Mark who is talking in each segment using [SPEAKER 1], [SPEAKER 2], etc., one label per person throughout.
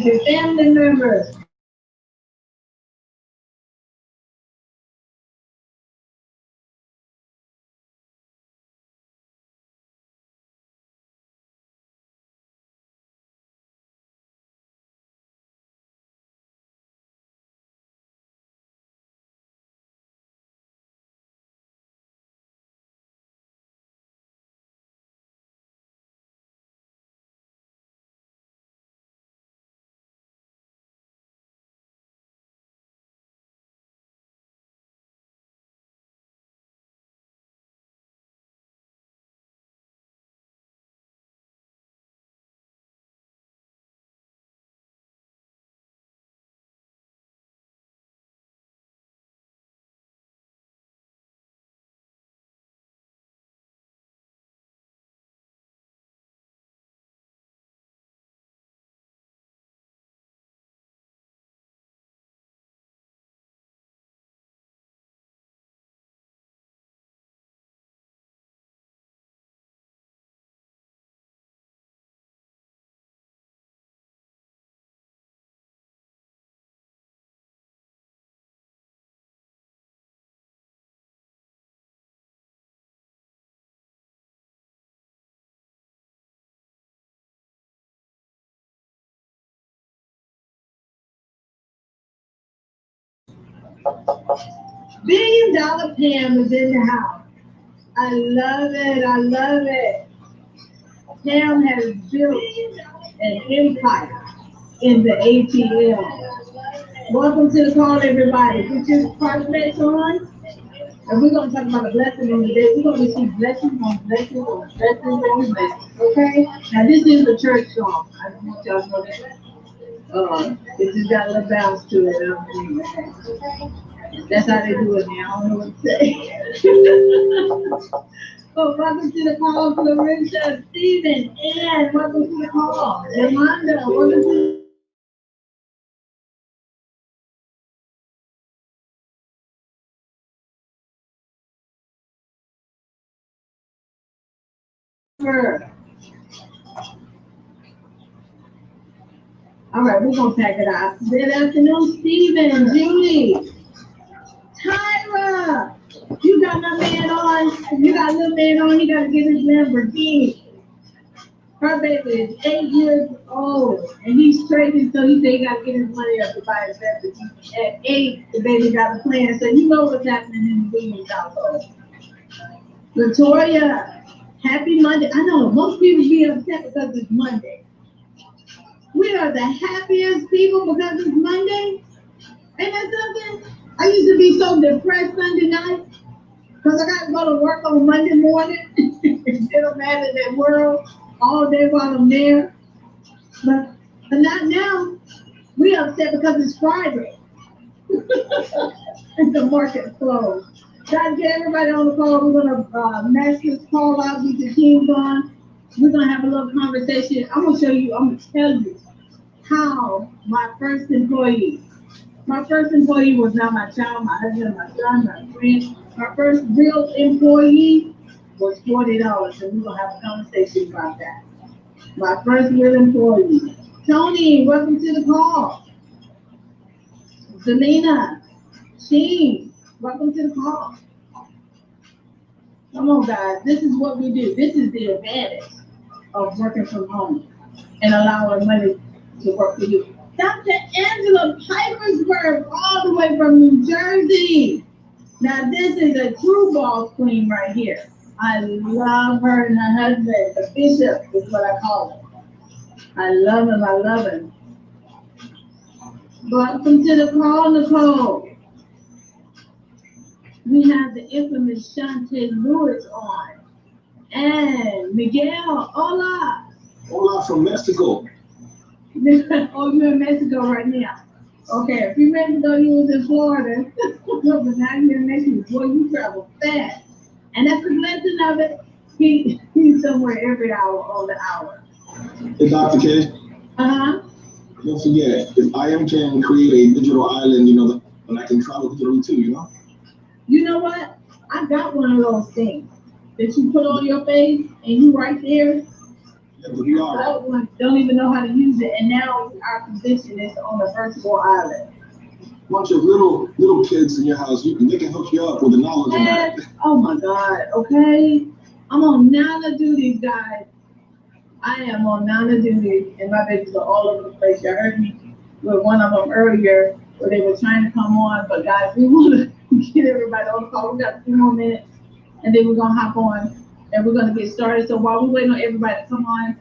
[SPEAKER 1] your family members. $1 billion Pam is in the house. I love it. I love it. Pam has built an empire in the ATL. Welcome to the call, everybody. Put your prospects on. And we're going to talk about a blessing on the day. We're going to receive blessings on blessings on blessings on blessings. Okay? Now, this is a church song. I just want y'all to know that. It just got a little bounce to it. That's how they do it now. I don't know what to say. Oh, welcome to the call, Clarissa, Stephen, and welcome to the call. Yolanda, welcome to the All right, we're going to pack it out. Good afternoon, Stephen, Julie, Tyra. You got my man on. You got little man on. He got to get his Lamborghini. Her baby is 8 years old, and he's trading, so he said he got to get his money up to buy his Lamborghini. At 8, the baby got a plan, so you know what's happening in the Williams household. Latoya, happy Monday. I know most people be upset because it's Monday. We are the happiest people because it's Monday. Ain't that something? I used to be so depressed Sunday night because I got to go to work on Monday morning. Get them mad at that world all day while I'm there. But not now. We upset because it's Friday. And the market closed. Try to get everybody on the call. We're going to mash this call out, get the teams on. We're going to have a little conversation. I'm going to show you, I'm going to tell you how my first employee was not my child, my husband, my son, my friend. My first real employee was $40, and we're going to have a conversation about that. My first real employee. Tony, welcome to the call. Selena, Sheen, welcome to the call. Come on, guys. This is what we do. This is the advantage of working from home and allowing money to work for you. Dr. Angela Pipersburg, all the way from New Jersey. Now, this is a true boss queen right here. I love her and her husband. The bishop is what I call him. I love him. I love him. Welcome to the call, Nicole. We have the infamous Shante Lewis on. And Miguel, hola.
[SPEAKER 2] Hola from Mexico.
[SPEAKER 1] Oh, you're in Mexico right now. Okay, a few minutes ago you was in Florida. But now you're in Mexico. Boy, you travel fast. And that's the blessing of it. He's somewhere every hour on the hour.
[SPEAKER 2] Hey, Dr. K.
[SPEAKER 1] Uh-huh.
[SPEAKER 2] Don't forget, if I am can create a digital island, then I can travel digitally too,
[SPEAKER 1] You know what? I got one of those things that you put on your face and you right there.
[SPEAKER 2] We are.
[SPEAKER 1] Don't even know how to use it, and now our position is on a virtual island.
[SPEAKER 2] Bunch of little kids in your house, they can hook you up with the knowledge of that.
[SPEAKER 1] Oh my God, okay? I'm on Nana duties, guys. I am on Nana duties, and my babies are all over the place. You heard me with one of them earlier where they were trying to come on, but guys, we want to get everybody on the call. We got 3 more minutes, and then we're going to hop on, and we're going to get started. So while we're waiting on everybody to come on,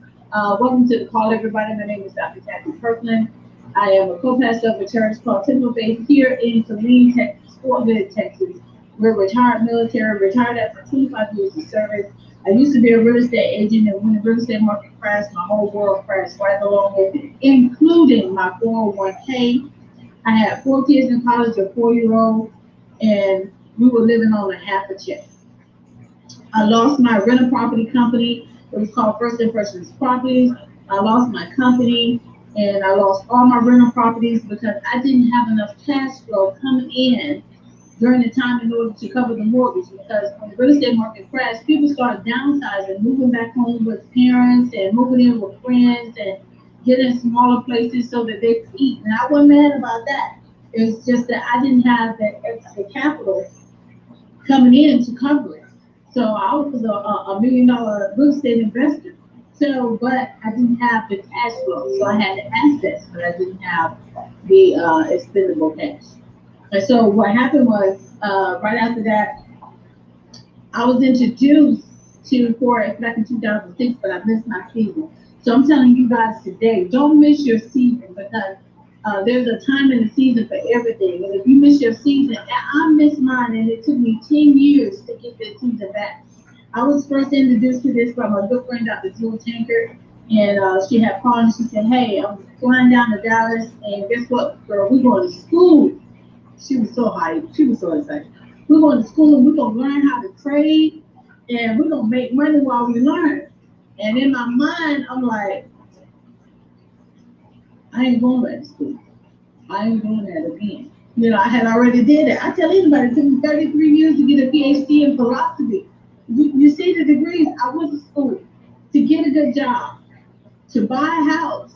[SPEAKER 1] welcome to the call, everybody. My name is Dr. Kathy Kirkland. I am a co-pastor of a church called Temple Faith here in Killeen, Texas, Fort Hood, Texas. We're retired military, retired after 25 years of service. I used to be a real estate agent, and when the real estate market crashed, my whole world crashed right along with it, including my 401k. I had 4 kids in college, a 4-year-old, and we were living on a half a check. I lost my rental property company. It was called First Impressions Properties. I lost my company, and I lost all my rental properties because I didn't have enough cash flow coming in during the time in order to cover the mortgage. Because when the real estate market crashed, people started downsizing, moving back home with parents and moving in with friends and getting smaller places so that they could eat. And I wasn't mad about that. It's just that I didn't have that extra capital coming in to cover it. So I was a $1 million real estate investor. So, but I didn't have the cash flow. So I had the assets, but I didn't have the expendable cash. And so what happened was, right after that, I was introduced to Forex back in 2006, but I missed my season. So I'm telling you guys today, don't miss your season, because there's a time in the season for everything. And if you miss your season, I missed mine, and it took me 10 years to get this season back. I was first introduced to this by my good friend, Dr. Jewel Tankard, and she had called and she said, hey, I'm flying down to Dallas, and guess what, girl, we're going to school. She was so hyped. She was so excited. We're going to school, and we're going to learn how to trade, and we're going to make money while we learn. And in my mind, I'm like, I ain't going back to school. I ain't doing that again. You know, I had already did it. I tell anybody, it took me 33 years to get a PhD in philosophy. You see the degrees. I went to school to get a good job, to buy a house,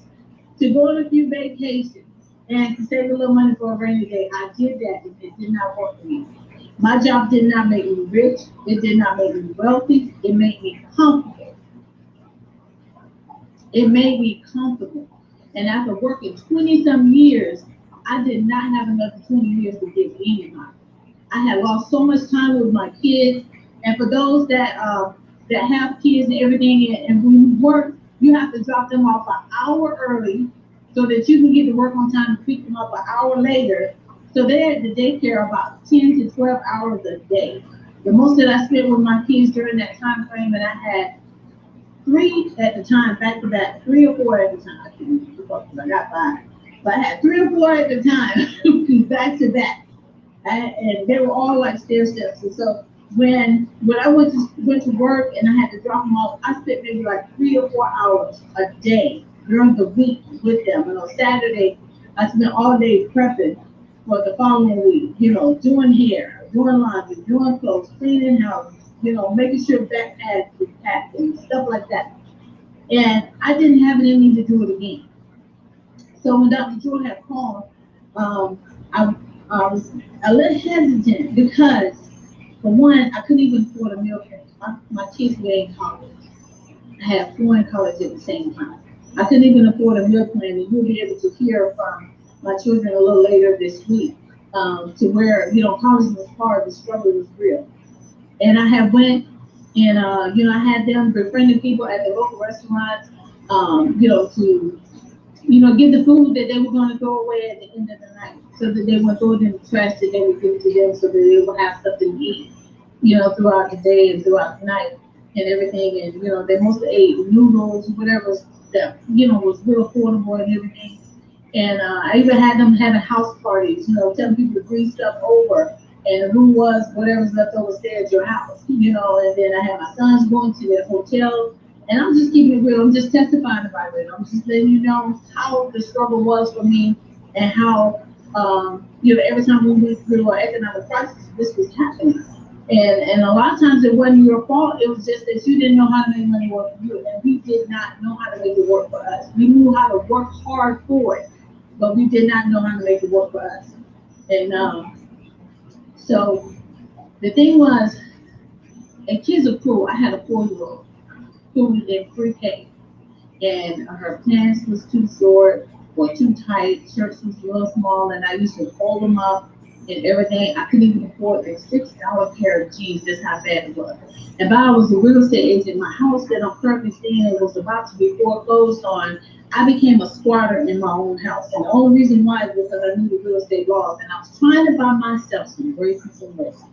[SPEAKER 1] to go on a few vacations, and to save a little money for a rainy day. I did that, and it did not work for me. My job did not make me rich. It did not make me wealthy. It made me comfortable. It made me comfortable. And after working 20-some years, I did not have another 20 years to give anybody. I had lost so much time with my kids. And for those that have kids and everything, and when you work, you have to drop them off an hour early so that you can get to work on time and pick them up an hour later. So they're at the daycare about 10 to 12 hours a day. The most that I spent with my kids during that time frame, and I had 3 at the time, back to back, 3 or 4 at the time. I can't remember because I got 5. But I had 3 or 4 at the time, back to back. And they were all like stair steps. And so when I went to work and I had to drop them off, I spent maybe like 3 or 4 hours a day during the week with them. And on Saturday, I spent all day prepping for the following week, you know, doing hair, doing laundry, doing clothes, cleaning houses, you know, making sure backpacks was packed and stuff like that. And I didn't have it in me to do it again. So when Dr. Jewel had called, I was a little hesitant because, for one, I couldn't even afford a meal plan. My kids were in college. I had 4 in college at the same time. I couldn't even afford a meal plan, and you'll be able to hear from my children a little later this week, to where, you know, college was hard, the struggle was real. And I had went and, you know, I had them befriending people at the local restaurants, you know, to, you know, get the food that they were going to throw away at the end of the night, so that they would throw it in the trash that they would give to them, so that they would have something to eat, you know, throughout the day and throughout the night and everything. And, you know, they mostly ate noodles, whatever that, you know, was real affordable and everything. And I even had them having house parties, you know, telling people to bring stuff over. And who was whatever's left over stay at your house, you know. And then I had my sons going to their hotel. And I'm just keeping it real. I'm just testifying about it. I'm just letting you know how the struggle was for me, and how, you know, every time we went through an economic crisis, this was happening. And a lot of times it wasn't your fault. It was just that you didn't know how to make money work for you. And we did not know how to make it work for us. We knew how to work hard for it, but we did not know how to make it work for us. And so the thing was, and kids are cruel. I had a 4-year-old who was in pre-K, and her pants was too short or too tight, shirts was a little small, and I used to fold them up and everything. I couldn't even afford a $6 pair of jeans. That's how bad it was. And I was a real estate agent. My house that I'm currently staying in was about to be foreclosed on. I became a squatter in my own house. And the only reason why is because I knew the real estate laws. And I was trying to buy myself some grace and some mercy.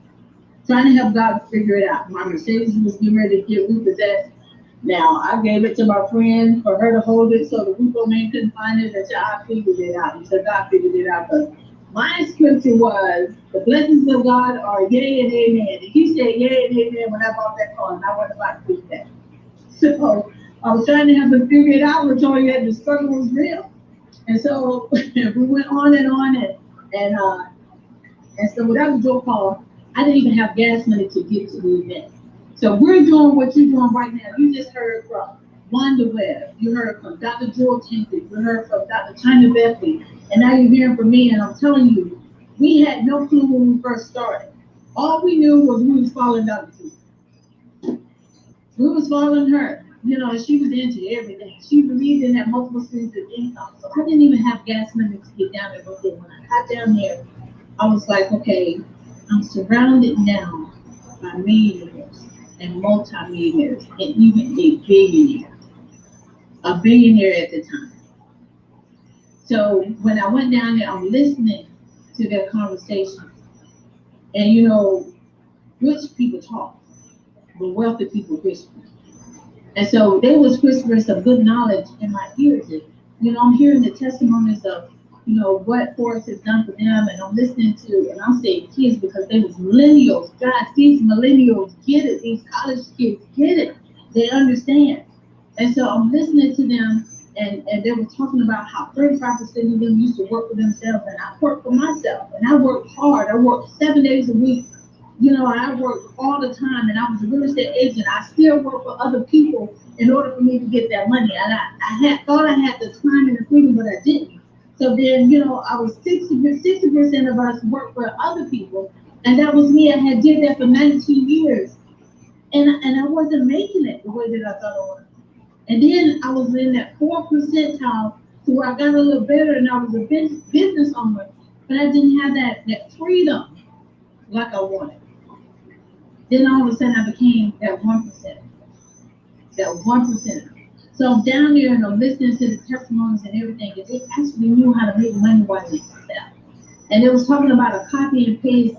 [SPEAKER 1] Trying to help God figure it out. My Mercedes was getting ready to get repossessed. Now, I gave it to my friend for her to hold it so the repo man couldn't find it until I figured it out. Until God figured it out. But my scripture was, the blessings of God are yea and amen. And he said yea and amen when I bought that car, and I wasn't about to do that. So I was trying to have them figure it out. We're telling you that the struggle was real. And so we went on and on, and so without the door call, I didn't even have gas money to get to the event. So we're doing what you're doing right now. You just heard from Wanda Webb. You heard from Dr. Joel Tinkley. You heard from Dr. China Beckley. And now you're hearing from me. And I'm telling you, we had no clue when we first started. All we knew was we was following Dr. Joel. We was following her. You know, she was into everything. She believed in that multiple streams of income. So I didn't even have gas money to get down there before. When I got down there, I was like, okay, I'm surrounded now by millionaires and multi-millionaires and even a billionaire at the time. So when I went down there, I'm listening to their conversation. And you know, rich people talk, but wealthy people whisper. And so they was whispering some good knowledge in my ears. And, you know, I'm hearing the testimonies of, you know, what Forrest has done for them, and I'm listening to, and I'm saying kids because they was millennials. God, these millennials get it. These college kids get it. They understand. And so I'm listening to them, and they were talking about how 35% of them used to work for themselves, and I worked for myself, and I worked hard. I worked 7 days a week. You know, I worked all the time, and I was a real estate agent. I still work for other people in order for me to get that money. And I thought I had the time and the freedom, but I didn't. So then, you know, I was 60% of us work for other people, and that was me. I had did that for 19 years, and I wasn't making it the way that I thought I was. And then I was in that 4th percentile, to where I got a little better, and I was a business owner, but I didn't have that freedom like I wanted. Then all of a sudden I became that 1%, that 1%. So I'm down there and I'm listening to the testimonies and everything, and they actually knew how to make money while they slept. And they was talking about a copy and paste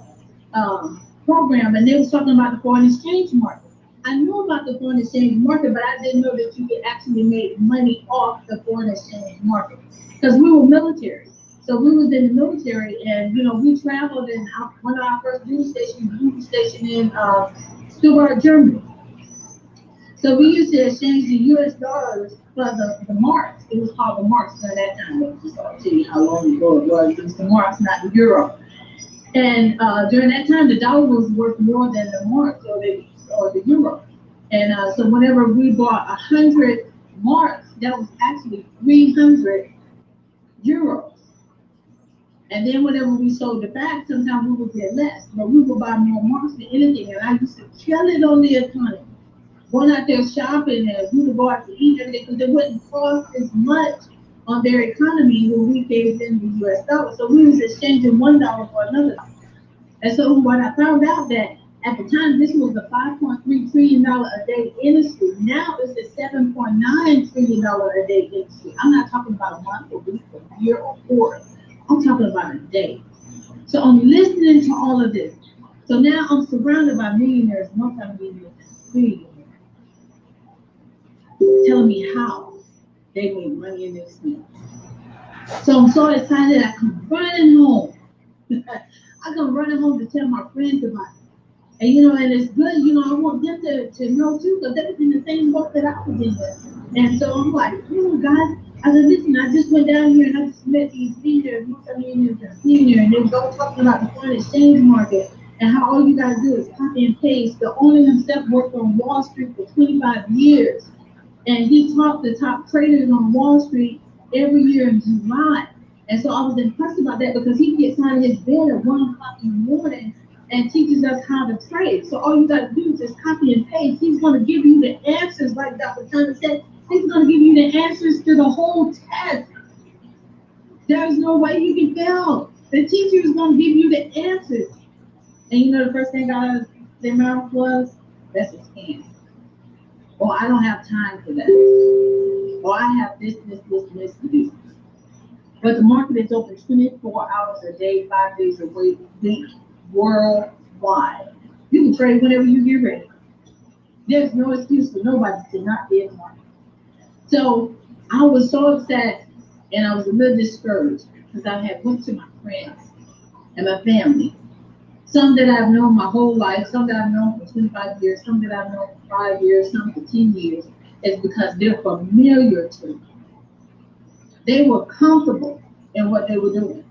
[SPEAKER 1] program, and they was talking about the foreign exchange market. I knew about the foreign exchange market, but I didn't know that you could actually make money off the foreign exchange market, because we were military. So we was in the military, and you know, we traveled, and one of our first duty stations was stationed in Stuttgart, Germany. So we used to exchange the U.S. dollars for the marks. It was called the marks at that time. I'll tell you how long ago it was. It was the marks, not the euro. And during that time, the dollar was worth more than the marks or the euro. And so whenever we bought 100 marks, that was actually 300 euros. And then whenever we sold it back, sometimes we would get less, but we would buy more marks than anything. And I used to kill it on the economy. Going out there shopping, and we would go out to eat every day because it wouldn't cost as much on their economy when we gave them the US dollar. So we was exchanging $1 for another. And so when I found out that at the time this was a $5.3 trillion a day industry, now it's a $7.9 trillion a day industry. I'm not talking about a month, a week, a year, or quarter. I'm talking about a day. So I'm listening to all of this. So now I'm surrounded by millionaires, multi-millionaires, billionaires, telling me how they make money in this field. So I'm so excited, I come running home. I come running home to tell my friends about it. And you know, and it's good, you know, I want them to know too, because they was in the same boat that I was in. And so I'm like, oh God, I said, listen, I just went down here and I just met these leaders, and they was all talking about the foreign exchange market. And how all you gotta do is copy and paste. The owner himself worked on Wall Street for 25 years. And he taught the top traders on Wall Street every year in July. And so I was impressed about that because he gets out of his bed at 1 o'clock in the morning and teaches us how to trade. So all you got to do is just copy and paste. He's going to give you the answers, like Dr. Turner said. He's going to give you the answers to the whole test. There's no way you can fail. The teacher is going to give you the answers. And you know the first thing out of their mouth was, that's a scam. Or I don't have time for that. Or I have this to do. But the market is open 24 hours a day, 5 days a week, worldwide. You can trade whenever you get ready. There's no excuse for nobody to not be in the market. So I was so upset and I was a little discouraged because I had went to my friends and my family. Some that I've known my whole life, some that I've known for 25 years, some that I've known for 5 years, some for 10 years, is because they're familiar to me. They were comfortable in what they were doing.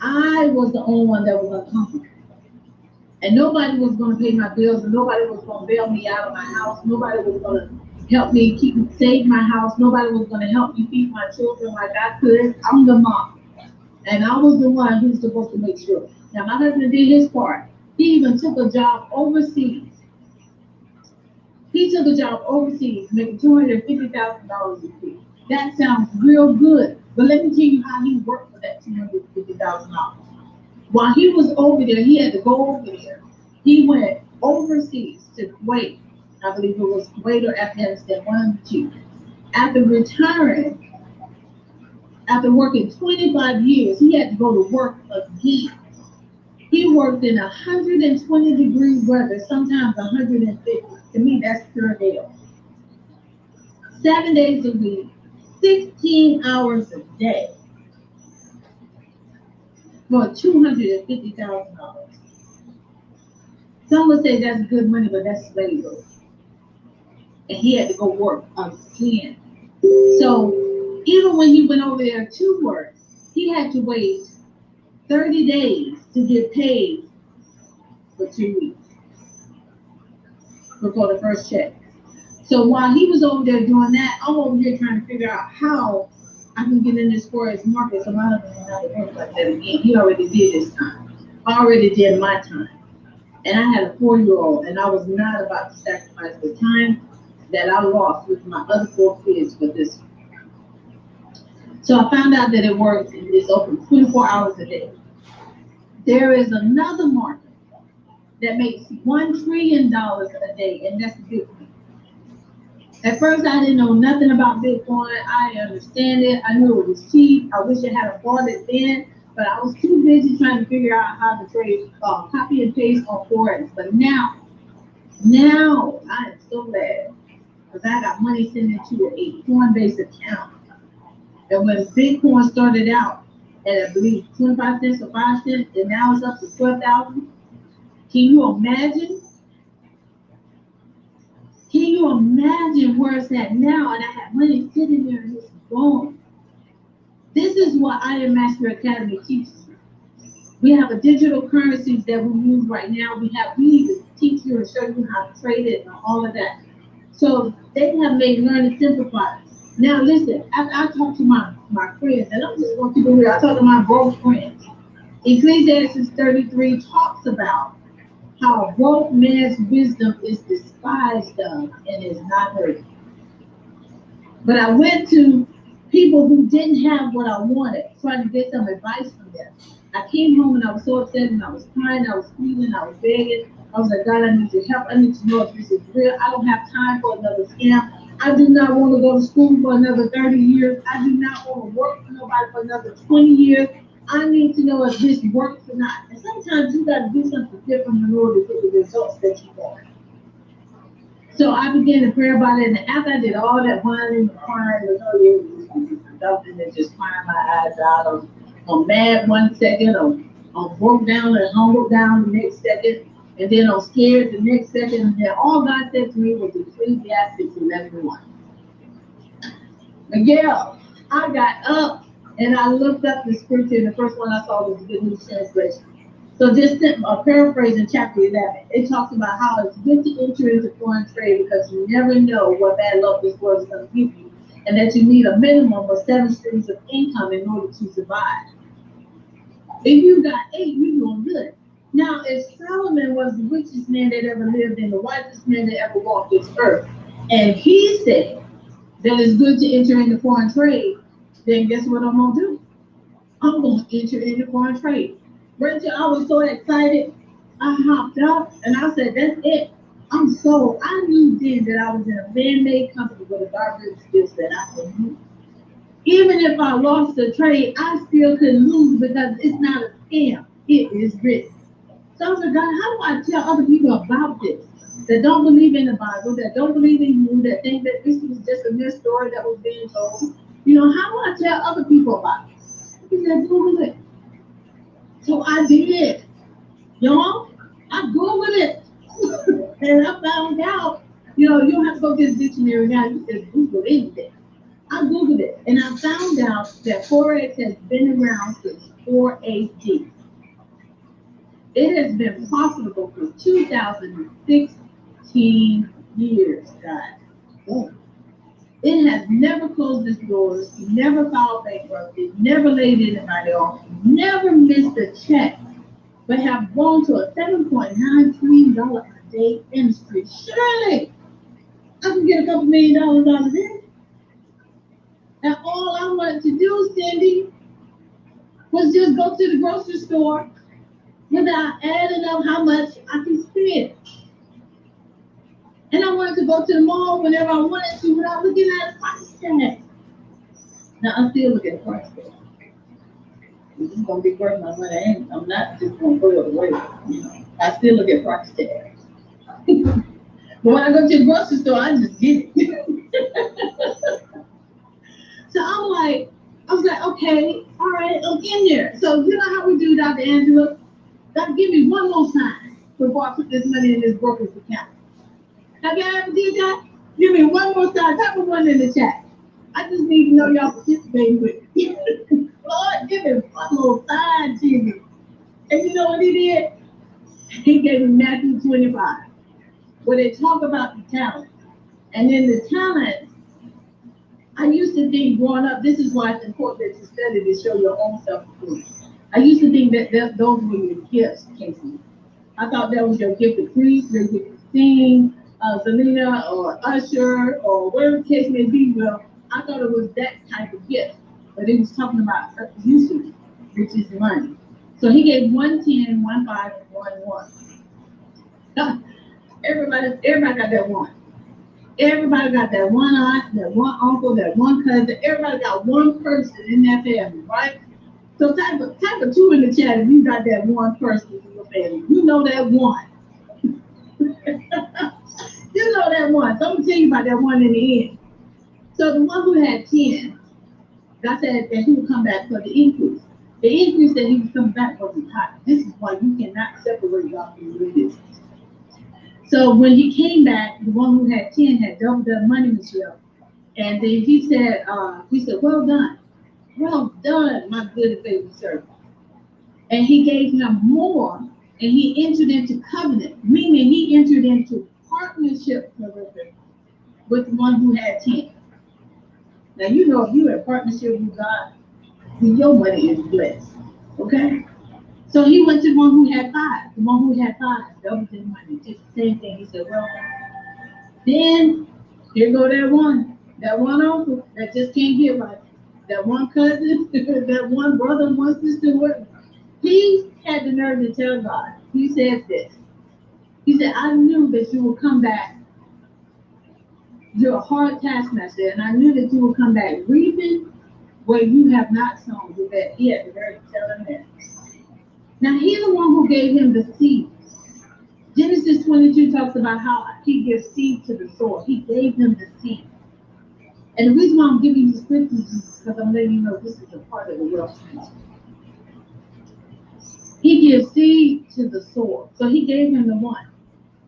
[SPEAKER 1] I was the only one that was uncomfortable. And nobody was going to pay my bills, and nobody was going to bail me out of my house. Nobody was going to help me save my house. Nobody was going to help me feed my children like I could. I'm the mom. And I was the one who's supposed to make sure. Now, my husband did his part. He even took a job overseas. He took a job overseas, making $250,000 a year. That sounds real good. But let me tell you how he worked for that $250,000. While he was over there, he had to go over there. He went overseas to Kuwait. I believe it was Kuwait or Afghanistan, one of the two. After retiring, after working 25 years, he had to go to work again. He worked in 120-degree weather, sometimes 150. To me, that's pure hell. 7 days a week, 16 hours a day for $250,000. Some would say that's good money, but that's slavery. And he had to go work again. So even when he went over there to work, he had to wait 30 days to get paid for 2 weeks before the first check. So while he was over there doing that, I'm over here trying to figure out how I can get in this forex market so my husband will not work like that again. He already did his time. I already did my time. And I had a 4-year-old, and I was not about to sacrifice the time that I lost with my other 4 kids for this. So I found out that it works. It's open 24 hours a day. There is another market that makes $1 trillion a day, and that's Bitcoin. At first, I didn't know nothing about Bitcoin. I didn't understand it. I knew it was cheap. I wish I had bought it then, but I was too busy trying to figure out how to trade, copy and paste on Forex. But now I am so glad because I got money sent into a Coinbase account. And when Bitcoin started out at, I believe, 25 cents or 5 cents, and now it's up to 12,000. Can you imagine? Can you imagine where it's at now? And I have money sitting there and it's gone. This is what I Am Master Academy teaches you. We have a digital currencies that we use right now. We need to teach you and show you how to trade it and all of that. So they have made learning simplified. Now listen, I talk to my friends, and I'm just going to keep it real. I talk to my broke friends. Ecclesiastes 33 talks about how a broke man's wisdom is despised of and is not heard. But I went to people who didn't have what I wanted, trying to get some advice from them. I came home and I was so upset and I was crying, I was screaming, I was begging. I was like, God, I need your help. I need to know if this is real. I don't have time for another scam. I do not want to go to school for another 30 years. I do not want to work for nobody for another 20 years. I need to know if this works or not. And sometimes you got to do something different in order to get the results that you want. So I began to pray about it. And after I did all that whining and crying, and just crying my eyes out. I'm mad 1 second, I'm broke down and humbled down the next second, and then I'm scared the next second. And then all God said to me was Ecclesiastes 11:1. Miguel, I got up and I looked up the scripture, and the first one I saw was the Good News Translation. So just paraphrasing chapter 11, it talks about how it's good to enter into foreign trade because you never know what bad luck this world is going to give you, and that you need a minimum of 7 streams of income in order to survive. If you got 8, you're doing good. Now, if Solomon was the richest man that ever lived and the wisest man that ever walked this earth, and he said that it's good to enter into foreign trade, then guess what I'm going to do? I'm going to enter into foreign trade. Rachel, I was so excited. I hopped up and I said, that's it. I'm sold. I knew then that I was in a man-made company with a garbage skills that I could use. Even if I lost the trade, I still could lose because it's not a scam. It is written. So I was like, God, how do I tell other people about this? That don't believe in the Bible, that don't believe in you, that think that this was just a mere story that was being told. How do I tell other people about it? He said, Google it. So I did. Y'all, I Googled it. And I found out, you don't have to go get a dictionary now. You just Google anything. I Googled it and I found out that Forex has been around since 4 AD. It has been profitable for 2016 years, guys. Oh. It has never closed its doors, never filed bankruptcy, never laid anybody off, never missed a check, but have grown to a $7.9 trillion a day industry. Surely, I can get a couple $1 million out of this. And all I wanted to do, Cindy, was just go to the grocery store without adding up how much I can spend. And I wanted to go to the mall whenever I wanted to without looking at the price tag. Now, I still look at the price tag. This is going to be worth my money. I'm not just going to throw it away. I still look at price tags. But when I go to the grocery store, I just get it. So I was like, okay, all right, I'm in there. So you know how we do, Dr. Angela? God, give me one more sign before I put this money in this broker's account. Have y'all ever did that? Give me one more sign. Type of one in the chat. I just need to know y'all participating with me. Lord, give me one more sign, Jesus. And you know what he did? He gave me Matthew 25, where they talk about the talent. And in the talent, I used to think growing up, this is why it's important that you study to show your own self-improvement. I used to think that those were your gifts, Casey. I thought that was your gift to preach, your gift to sing, Selena or Usher or whatever the case may be. Well, I thought it was that type of gift. But it was talking about usage, which is money. So he gave 110, 15, and 11. Everybody got that one. Everybody got that one aunt, that one uncle, that one cousin. Everybody got one person in that family, right? So type of 2 in the chat if you got that one person in your family. You know that one. You know that one. So I'm gonna tell you about that one in the end. So the one who had 10, God said that he would come back for the increase. The increase that he was coming back for was high. This is why you cannot separate God from your business. So when he came back, the one who had 10 had doubled their money, Michelle. And then he said, well done, my good and faithful servant. And he gave him more, and he entered into covenant, meaning he entered into partnership with the one who had 10. Now, if you're in partnership with God, then your money is blessed. Okay? So he went to the one who had 5. The one who had 5 doubled his money. Just the same thing. He said, well, then here go that one uncle that just can't get right. That one cousin, that one brother, one sister, whatever. He had the nerve to tell God. He said this. He said, I knew that you would come back. You're a hard taskmaster, and I knew that you would come back reaping where you have not sown. With that, he had the nerve to tell him that. Now, he's the one who gave him the seed. Genesis 22 talks about how he gives seed to the soil. He gave him the seed. And the reason why I'm giving you the scriptures is because I'm letting you know this is a part of the wealth transfer. He gives seed to the soil. So he gave him the one.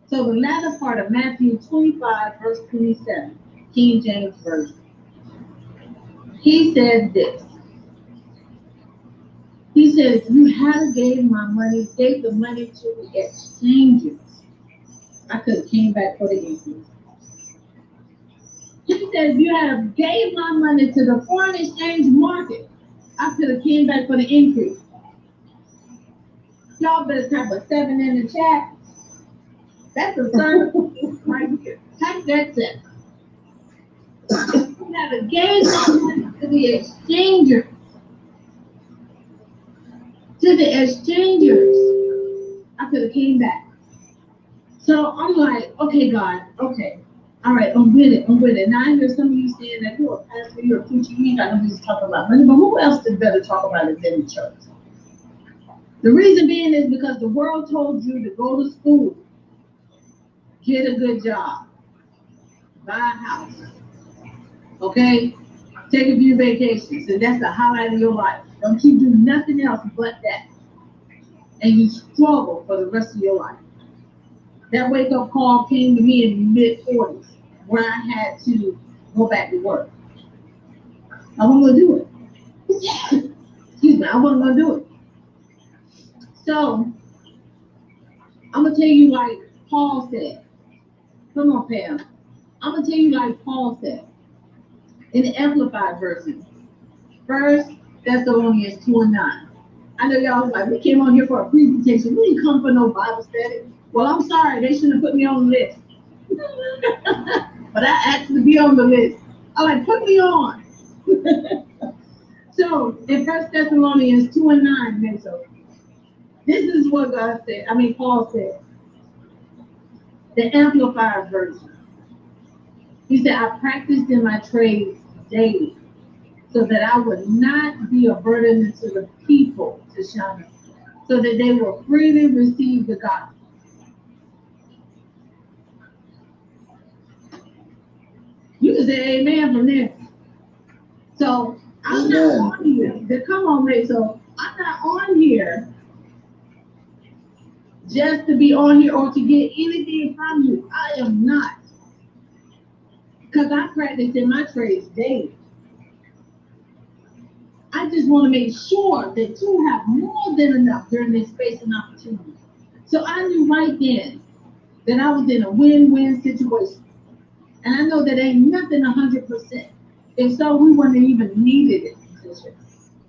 [SPEAKER 1] So the latter part of Matthew 25, verse 27, King James Version. He said this. He He said, if you had gave the money to the exchangers, I could have came back for the increase. He said, if you had gave my money to the foreign exchange market, I could have came back for the increase. Y'all better type a 7 in the chat. That's a sermon right here. Type that 7. You have gave my money to the exchanger. To the exchangers, I could have came back. So I'm like, okay, God, okay. All right, I'm with it. Now I hear some of you saying that you're a pastor, you're a preacher, you ain't got no business talking about money, but who else is better talk about it than the church? The reason being is because the world told you to go to school, get a good job, buy a house, okay? Take a few vacations, and that's the highlight of your life. Don't you do nothing else but that. And you struggle for the rest of your life. That wake-up call came to me in the mid-40s, where I had to go back to work. I wasn't going to do it. Excuse me, I wasn't going to do it. So, I'm going to tell you like Paul said. Come on, Pam. I'm going to tell you like Paul said. In the Amplified version. 1 Thessalonians 2:9. I know y'all was like, we came on here for a presentation. We didn't come for no Bible study. Well, I'm sorry. They shouldn't have put me on the list. But I asked to be on the list. I'm like, put me on. So, in 1 Thessalonians 2:9, mentor, this is what Paul said. The Amplified version. He said, I practiced in my trade daily so that I would not be a burden to the people to shun, so that they will freely receive the gospel. You can say amen from there. So I'm not on here. Come on, mate. So I'm not on here just to be on here or to get anything from you. I am not. Because I practice in my trades daily. I just want to make sure that you have more than enough during this space and opportunity. So I knew right then that I was in a win-win situation. And I know that ain't nothing 100%. If so, we wouldn't have even needed it.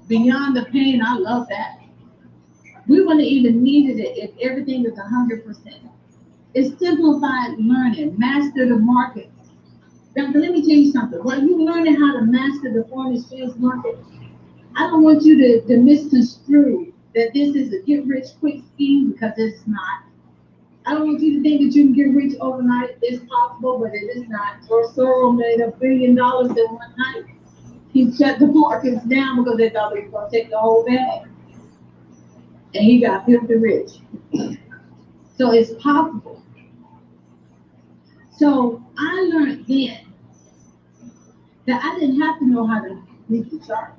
[SPEAKER 1] Beyond the pain, I love that. We wouldn't have even needed it if everything is 100%. It's simplified learning, master the market. Now, let me tell you something. While you're learning how to master the foreign exchange market, I don't want you to misconstrue that this is a get-rich-quick scheme, because it's not. I don't want you to think that you can get rich overnight. It's possible, but it is not. George Soros made $1 billion in one night. He shut the markets down because they thought they were going to take the whole bag. And he got filthy rich. So it's possible. So I learned then that I didn't have to know how to read the charts.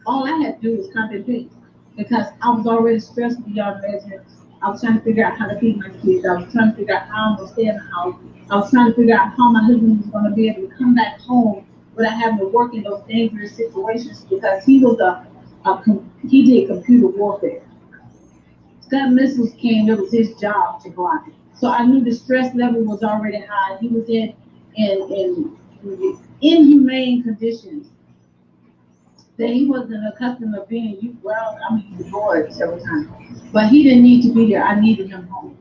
[SPEAKER 1] All I had to do was contemplate, because I was already stressed beyond measure. I was trying to figure out how to feed my kids. I was trying to figure out how I'm going to stay in the house. I was trying to figure out how my husband was going to be able to come back home without having to work in those dangerous situations, because he was he did computer warfare. Scud missiles came, it was his job to block it. So I knew the stress level was already high. He was in inhumane conditions that he wasn't accustomed to being. He was bored several times, but he didn't need to be there. I needed him home.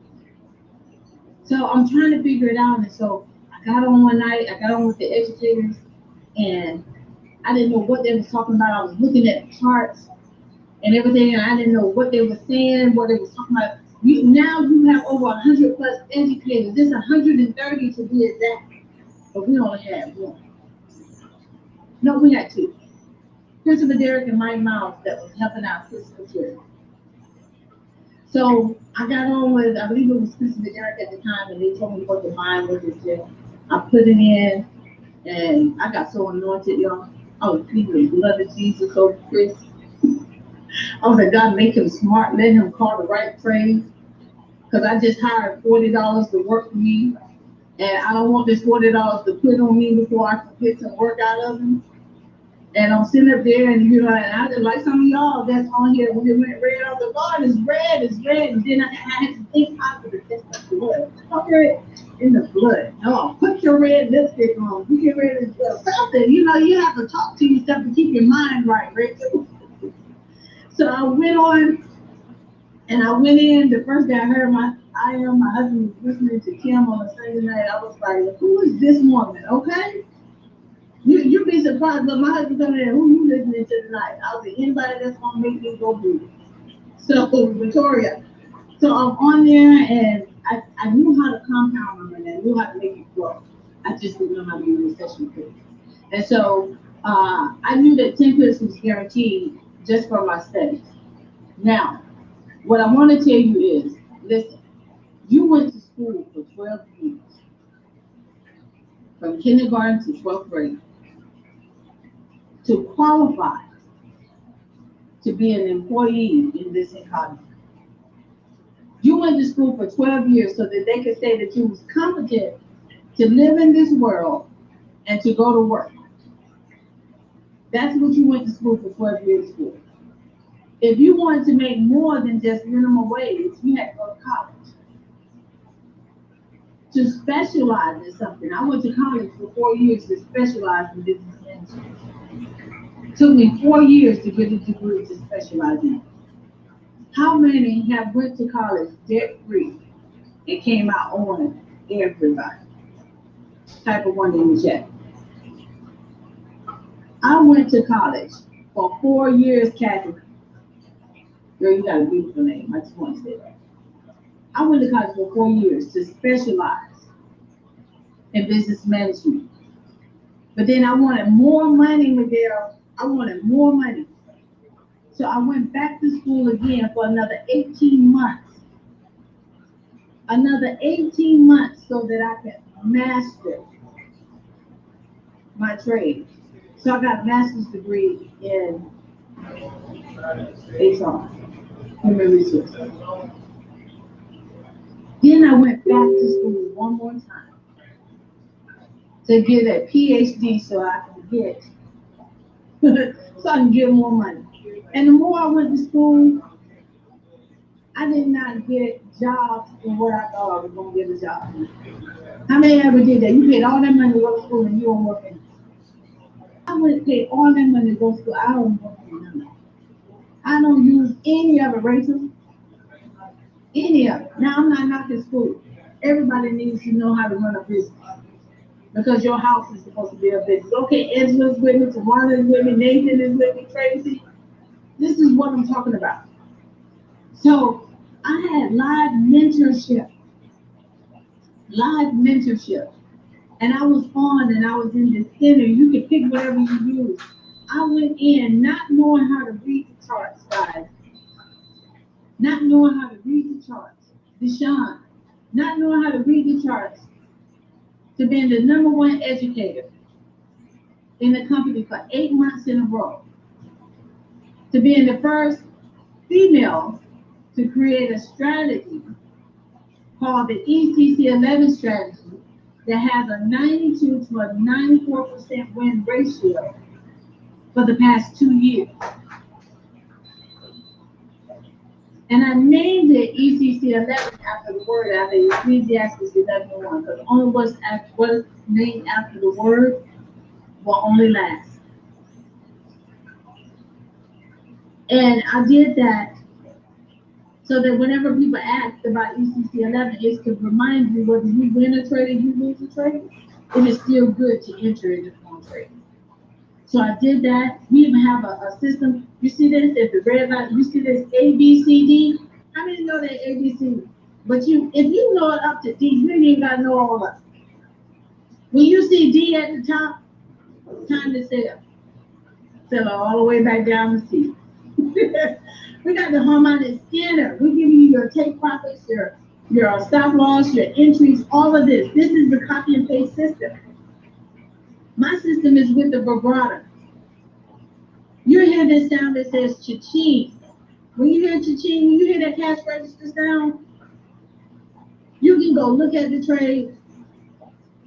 [SPEAKER 1] So I'm trying to figure it out. And so I got on one night, I got on with the educators, and I didn't know what they was talking about. I was looking at the charts and everything, and I didn't know what they were saying, what they was talking about. Now you have over 100 plus educators. This 130 to be exact, but we only had one. No, we had two. Christopher Derrick and Mike Miles that was helping out physical tourism. So I got on with, I believe it was Christopher Derrick at the time, and they told me what the mine was. I put it in, and I got so anointed, y'all. I was pleading the blood of Jesus over Chris. I was like, God, make him smart, let him call the right trades, because I just hired $40 to work for me, and I don't want this $40 to put on me before I can get some work out of him. And I'm sitting up there, and and I just like some of y'all that's on here when it went red on the Lord is red, is red, and then I had to think positive, that's the blood. Cover it in the blood. No, put your red lipstick on. You get ready to do something. You have to talk to yourself to keep your mind right, Rachel. So I went on, and I went in. The first day I heard my husband was listening to Kim on a Sunday night. I was like, who is this woman? Okay. You be surprised, but my husband coming in, who you listening to tonight? I was like, anybody that's gonna make me go blue. So Victoria. So I'm on there, and I knew how to compound them, and I knew how to make it grow. I just didn't know how to be recession proof. And so I knew that 10 credits was guaranteed just for my studies. Now, what I want to tell you is, listen, you went to school for 12 years, from kindergarten to 12th grade, to qualify to be an employee in this economy. You went to school for 12 years so that they could say that you was competent to live in this world and to go to work. That's what you went to school for 12 years for. If you wanted to make more than just minimum wage, you had to go to college to specialize in something. I went to college for 4 years to specialize in business management. It took me 4 years to get a degree to specialize in. How many have went to college debt free and came out owing everybody? Type of one in the chat. I went to college for 4 years, Kathy. Girl, you got a beautiful name. I just want to say that. I went to college for 4 years to specialize in business management. But then I wanted more money, Miguel. I wanted more money. So I went back to school again for another 18 months. Another 18 months so that I could master my trade. So I got a master's degree in HR, human resources. Then I went back to school one more time to get a PhD so I can get so I can get more money. And the more I went to school, I did not get jobs in what I thought I was going to get a job in. How many ever did that? You paid all that money to go to school and you don't work in it. I went pay all that money to go to school. I don't work in none of it. I don't use any of it, Rachel. Any of it. Now I'm not knocking school. Everybody needs to know how to run a business because your house is supposed to be a business. Okay, Angela's with me, Tawana is with me, Nathan is with me, Tracy. This is what I'm talking about. So I had live mentorship. And I was on and I was in this center. You could pick whatever you use. I went in not knowing how to read the charts, guys. Not knowing how to read the charts. Deshaun, not knowing how to read the charts, to being the #1 educator in the company for 8 months in a row, to being the first female to create a strategy called the ECC 11 strategy that has a 92 to a 94% win ratio for the past 2 years. And I named it ECC 11 after the word, after Ecclesiastes 11:1, because only what's named after the word will only last. And I did that so that whenever people ask about ECC 11, it's to remind you whether you win a trade or you lose a trade, it is still good to enter into one trade. So I did that. We even have a system. You see this? If the red light, you see this A, B, C, D. How many know that A, B, C? But if you know it up to D, you ain't got to know all of it. When you see D at the top, time to sell. Sell all the way back down to C. We got the harmonic scanner. We're giving you your take profits, your stop loss, your entries, all of this. This is the copy and paste system. My system is with the vibrato. You hear this sound that says cha-ching. When you hear cha-ching, when you hear that cash register sound, you can go look at the trade.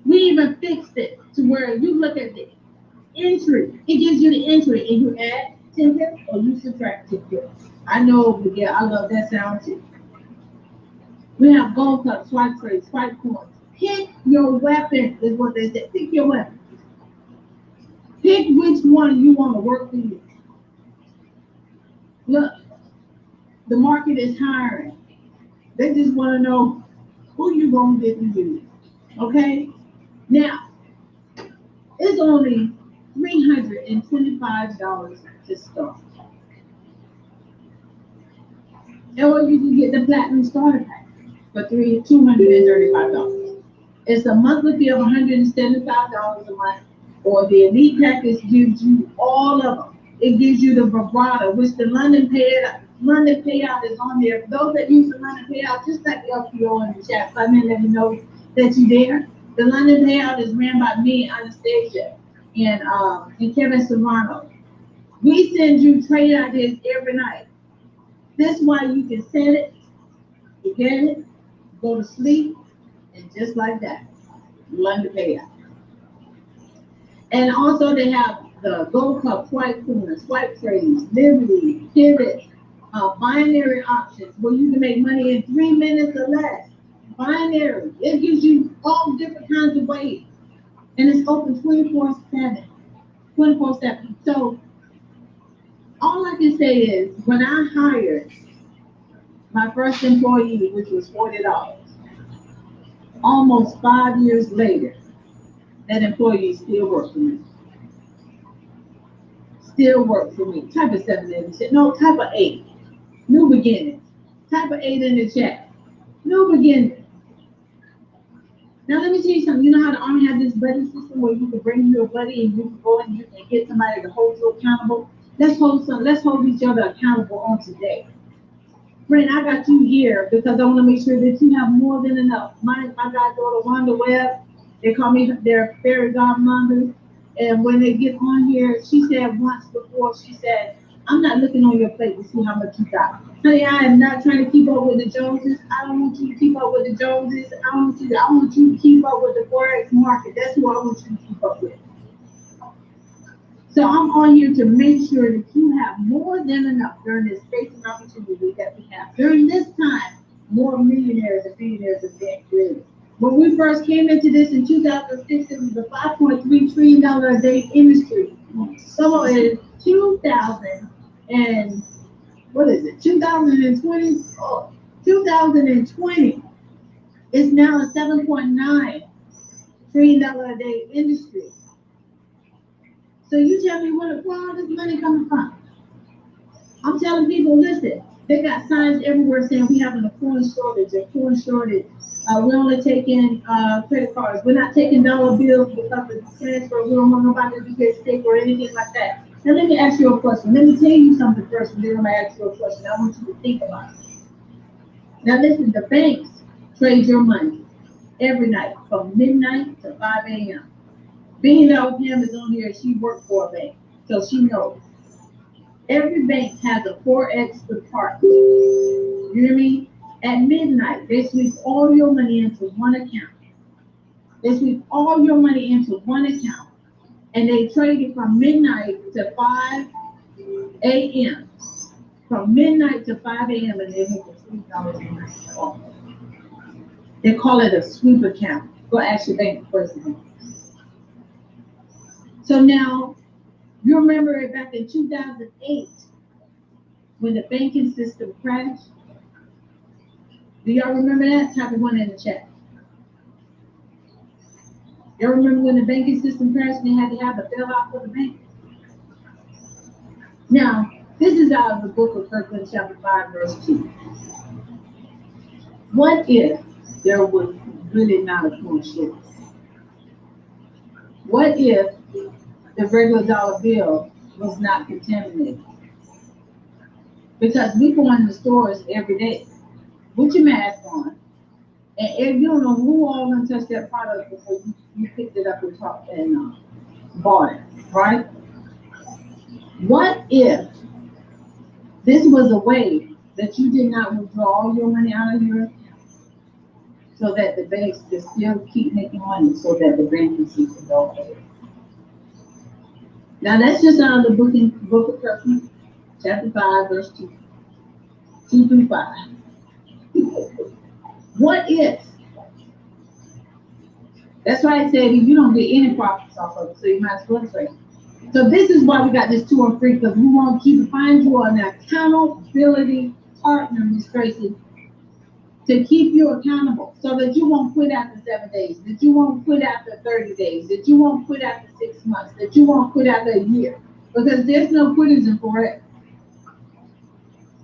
[SPEAKER 1] We even fixed it to where you look at it. entry. It gives you the entry, and you add 10 pips or you subtract 10 pips. I know, yeah, I love that sound too. We have gold cups, swipe trades, swipe coins. Pick your weapon, is what they say. Pick your weapon. Pick which one you want to work for you. Look, the market is hiring. They just want to know who you going to get to use. Okay? Now, it's only $325 to start. Or you can get the platinum starter pack for $235. It's a monthly fee of $175 a month. Or the elite package gives you all of them. It gives you the vibrato, which the London payout is on there. For those that use the London payout, just type the LPO in the chat. Let me know that you're there. The London payout is ran by me, Anastasia, and Kevin Serrano. We send you trade ideas every night. This why you can set it, you get it, go to sleep, and just like that, London payout. And also they have the gold cup, swipe corners, swipe trades, liberty, pivot, binary options where you can make money in 3 minutes or less. Binary, it gives you all different kinds of ways. And it's open 24/7. 24/7. So all I can say is when I hired my first employee, which was $40, almost 5 years later, that employee still works for me. Still work for me. Type of 7 in the chat. No, type of 8. New beginning. Type of 8 in the chat. New beginning. Now let me tell you something. You know how the Army has this buddy system where you can bring you a buddy and you can go and you can get somebody to hold you accountable. Let's hold each other accountable on today. Friend, I got you here because I want to make sure that you have more than enough. My goddaughter Wanda Webb, they call me their fairy godmother. And when they get on here, she said once before, she said, I'm not looking on your plate to see how much you got. Honey, I am not trying to keep up with the Joneses. I don't want you to keep up with the Joneses. I want you to keep up with the Forex market. That's who I want you to keep up with. So I'm on here to make sure that you have more than enough during this space and opportunity that we have. During this time, more millionaires and billionaires are being created. When we first came into this in 2006, it was a $5.3 trillion a day industry. So in 2000 and what is it? 2020? Oh, 2020 is now a $7.9 trillion a day industry. So you tell me where all this money coming from? I'm telling people, listen, they got signs everywhere saying we having a coin shortage, we're only taking credit cards. We're not taking dollar bills because of the transfer. We don't want nobody to get sick or anything like that. Now let me ask you a question. Let me tell you something first, and then I'm gonna ask you a question. I want you to think about it. Now listen, the banks trade your money every night from midnight to 5 a.m. Being out Pam is on here, she worked for a bank, so she knows. Every bank has a Forex department. You hear me? At midnight, they sweep all your money into one account. They sweep all your money into one account. And they trade it from midnight to 5 a.m. From midnight to 5 a.m. and they make it $3 a night. They call it a sweep account. Go ask your bank president. So now, you remember it back in 2008 when the banking system crashed? Do y'all remember that? Type of one in the chat. Y'all remember when the banking system crashed and they had to have a bailout for the bank? Now, this is out of the book of Kirkland, chapter 5, verse 2. What if there was really not a coin shortage? What if the regular dollar bill was not contaminated? Because we go in the stores every day with your mask on, and if you don't know who all gonna touch that product before you picked it up and bought it, right? What if this was a way that you did not withdraw all your money out of your account so that the banks could still keep making money so that the banking system don't pay? Now that's just out of the book of Preference, chapter 5, verse 2 through 5. What if? That's why I said you don't get any profits off of it, so you might as well trade. So this is why we got this 2 or 3, because we want to find you an accountability partner, Miss Tracy, to keep you accountable, so that you won't quit after 7 days, that you won't quit after 30 days, that you won't quit after 6 months, that you won't quit after a year, because there's no quitters in forever.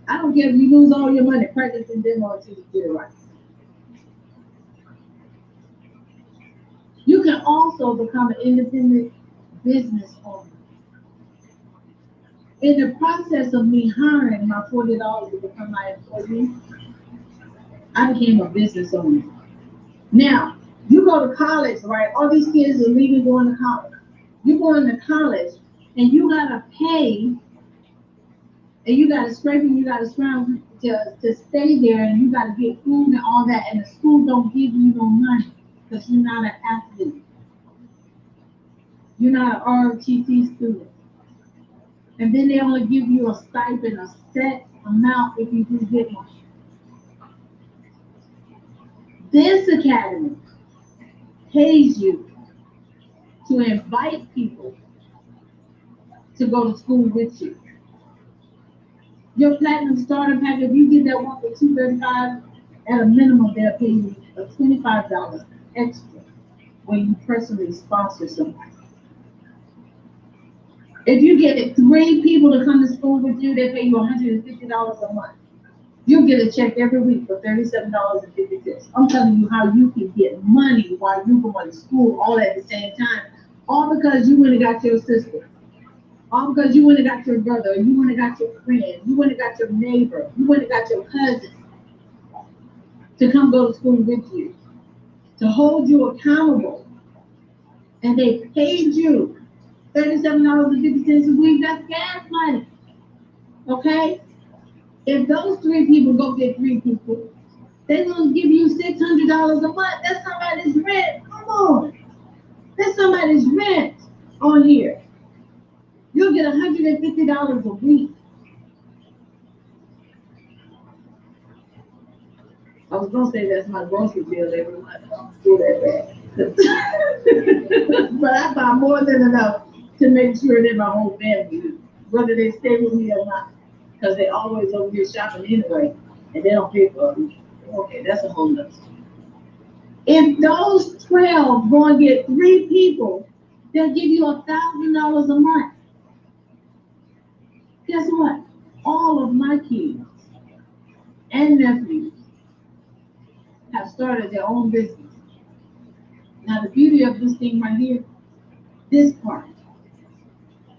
[SPEAKER 1] I don't care if you lose all your money practicing demo until you get it right. You can also become an independent business owner. In the process of me hiring my $40 to become my employee, I became a business owner. Now, you go to college, right? All these kids are leaving going to college. You go into college and you gotta pay, and you gotta scrape and you gotta scrounge to stay there, and you gotta get food and all that, and the school don't give you no money because you're not an athlete. You're not an ROTC student. And then they only give you a stipend, a set amount if you do get one. This academy pays you to invite people to go to school with you. Your platinum starter pack, if you get that one for $235, at a minimum they'll pay you $25 extra when you personally sponsor somebody. If you get 3 people to come to school with you, they pay you $150 a month. You get a check every week for $37.50. I'm telling you how you can get money while you're going to school all at the same time. All because you went and got your sister. All because you went and got your brother. You went and got your friend. You went and got your neighbor. You went and got your cousin to come go to school with you, to hold you accountable. And they paid you $37.50 a week. That's gas money. Okay? If those 3 people go get 3 people, they're going to give you $600 a month. That's somebody's rent. Come on. That's somebody's rent on here. You'll get $150 a week. I was going to say that's my grocery bill every month. Don't do that bad. But I buy more than enough to make sure that my whole family, whether they stay with me or not, because they always over here shopping anyway, and they don't pay for it. Okay, that's a whole nother story. If those 12 go and get 3 people, they'll give you $1,000 a month. Guess what? All of my kids and nephews have started their own business. Now the beauty of this thing right here, this part,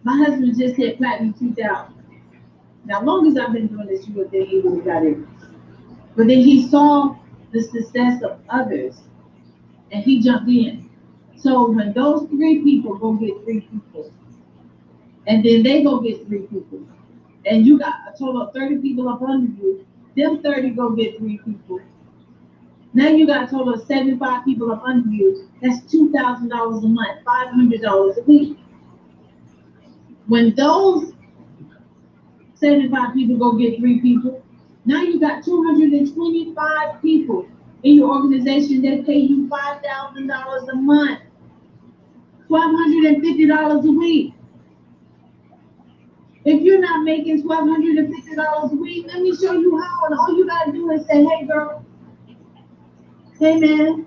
[SPEAKER 1] my husband just hit platinum 2000. Now, as long as I've been doing this, you would think he would have got it. But then he saw the success of others, and he jumped in. So when those 3 people go get 3 people, and then they go get 3 people, and you got a total of 30 people up under you, them 30 go get 3 people. Now you got a total of 75 people up under you. That's $2,000 a month, $500 a week. When those 75 people go get 3 people, now you got 225 people in your organization that pay you $5,000 a month, $1,250 a week. If you're not making $1,250 a week, let me show you how. And all you gotta do is say, hey girl, hey man,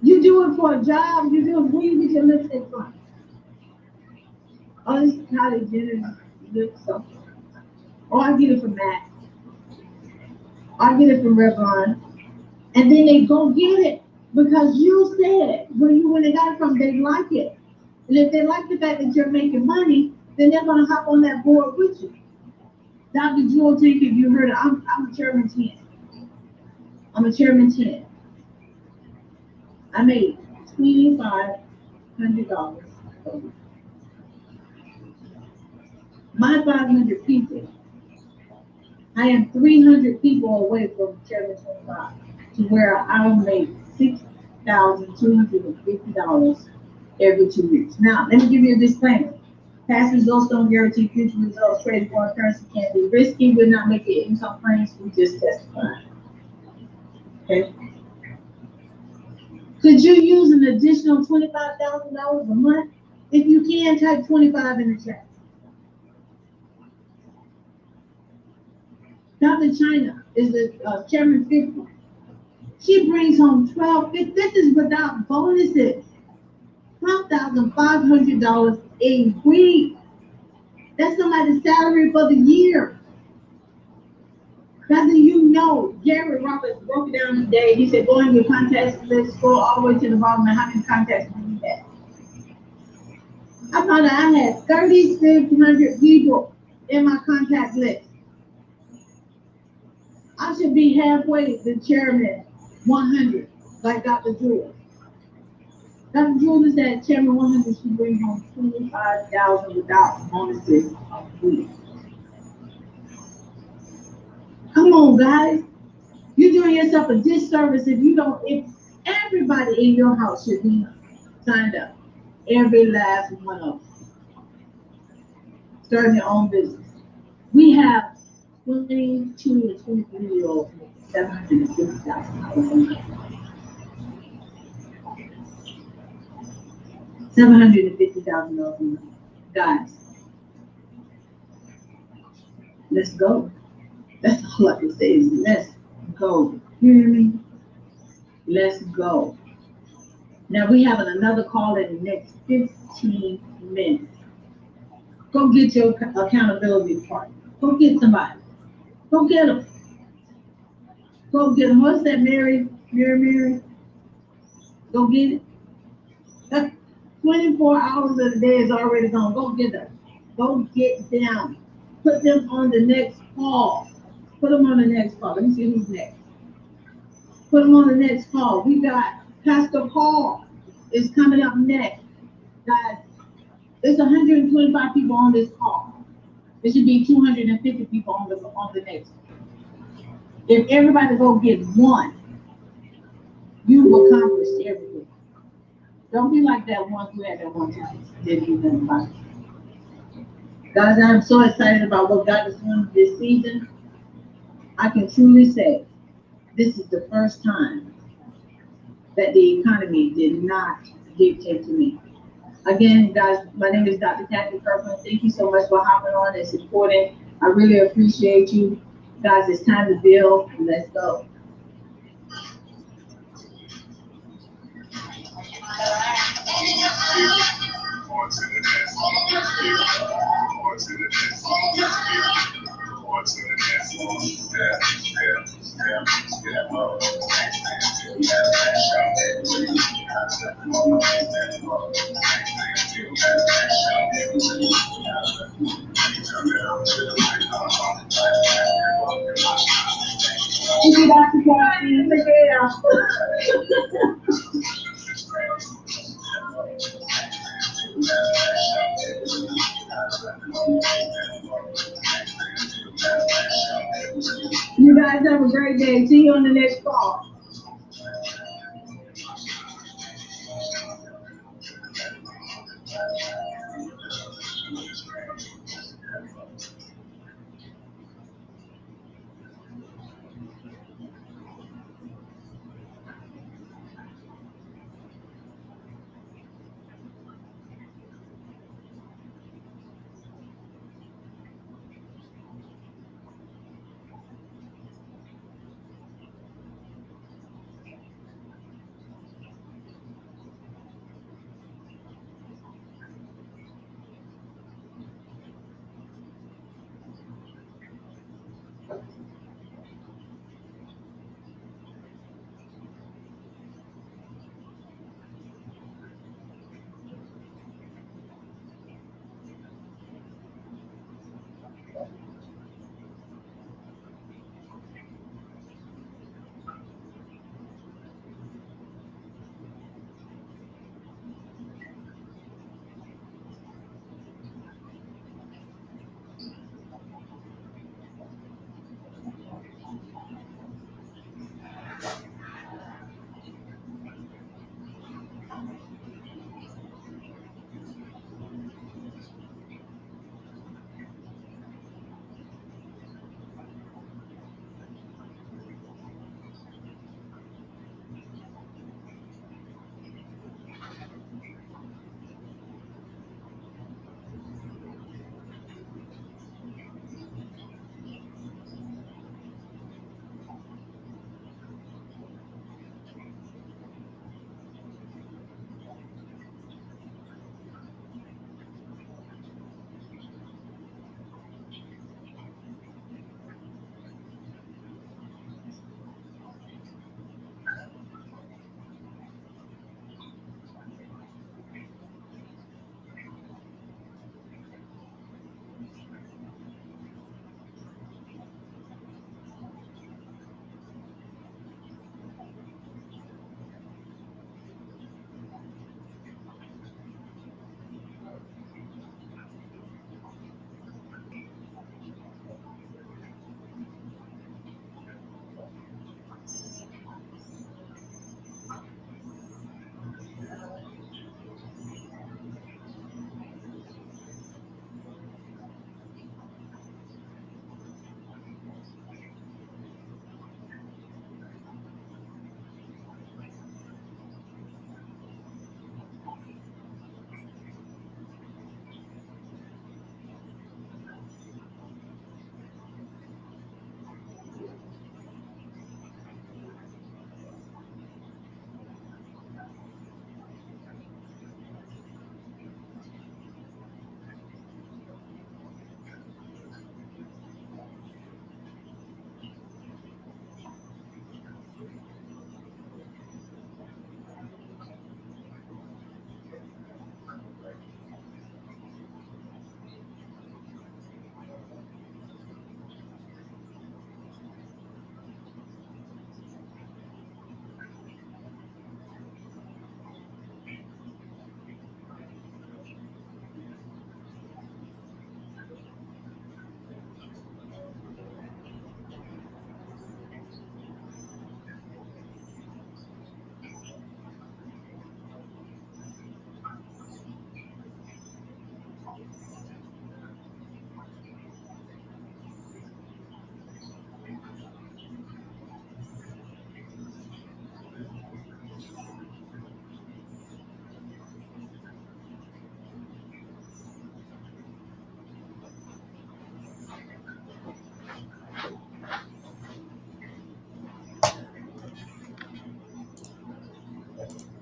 [SPEAKER 1] you do it for a job, you do it where you get your lipstick from. Oh, this is Kylie Jenner's lip something. Or I get it from Mac. I get it from Revlon. And then they go get it because you said where you went and got it from, they like it. And if they like the fact that you're making money, then they're going to hop on that board with you. Dr. Jewel Tink, if you heard it, I'm a chairman 10. I'm a chairman 10. I made $2,500 a week. My 500 people, I am 300 people away from chairman 25 to where I'll make $6,250 every 2 weeks. Now, let me give you a disclaimer. Past results don't guarantee future results. Trading foreign currency can be risky. We're not making income claims. We just testify. Okay. Could you use an additional $25,000 a month? If you can, type 25 in the chat. Dr. China is the chairman 50. She brings home 12. This is without bonuses. $12,500 a week. That's somebody's salary for the year. Doesn't you know? Gary Roberts broke it down today. He said, go in your contacts list, scroll all the way to the bottom, and how many contacts do you have? I found out I had 3,600 people in my contact list. I should be halfway to chairman 100, like Dr. Jewell. Dr. Jewell is that chairman 100. She brings home 25,000 without bonuses a week. Come on, guys. You're doing yourself a disservice if you don't. If everybody in your house should be signed up, every last one of them, starting their own business. We have 22 to 23-year-olds making $750,000. $750,000 a month. Guys, let's go. That's all I can say is let's go. You hear me? Let's go. Now we have another call in the next 15 minutes. Go get your accountability partner. Go get somebody. Go get them. Go get them. What's that, Mary? Mary? Go get it. That's 24 hours of the day is already gone. Go get them. Go get them. Put them on the next call. Put them on the next call. Let me see who's next. Put them on the next call. We got Pastor Paul is coming up next. Guys, there's 125 people on this call. There should be 250 people on the next. If everybody go get one, you've accomplished everything. Don't be like that one who had that one time. Didn't do nothing about it. Guys, I'm so excited about what God is doing this season. I can truly say this is the first time that the economy did not dictate to me. Again, guys, my name is Dr. Kathy Kirkland. Thank you so much for hopping on and supporting. I really appreciate you. Guys, it's time to build. Let's go. Thank you, Dr. Kathy. Take care. You guys have a great day. See you on the next call.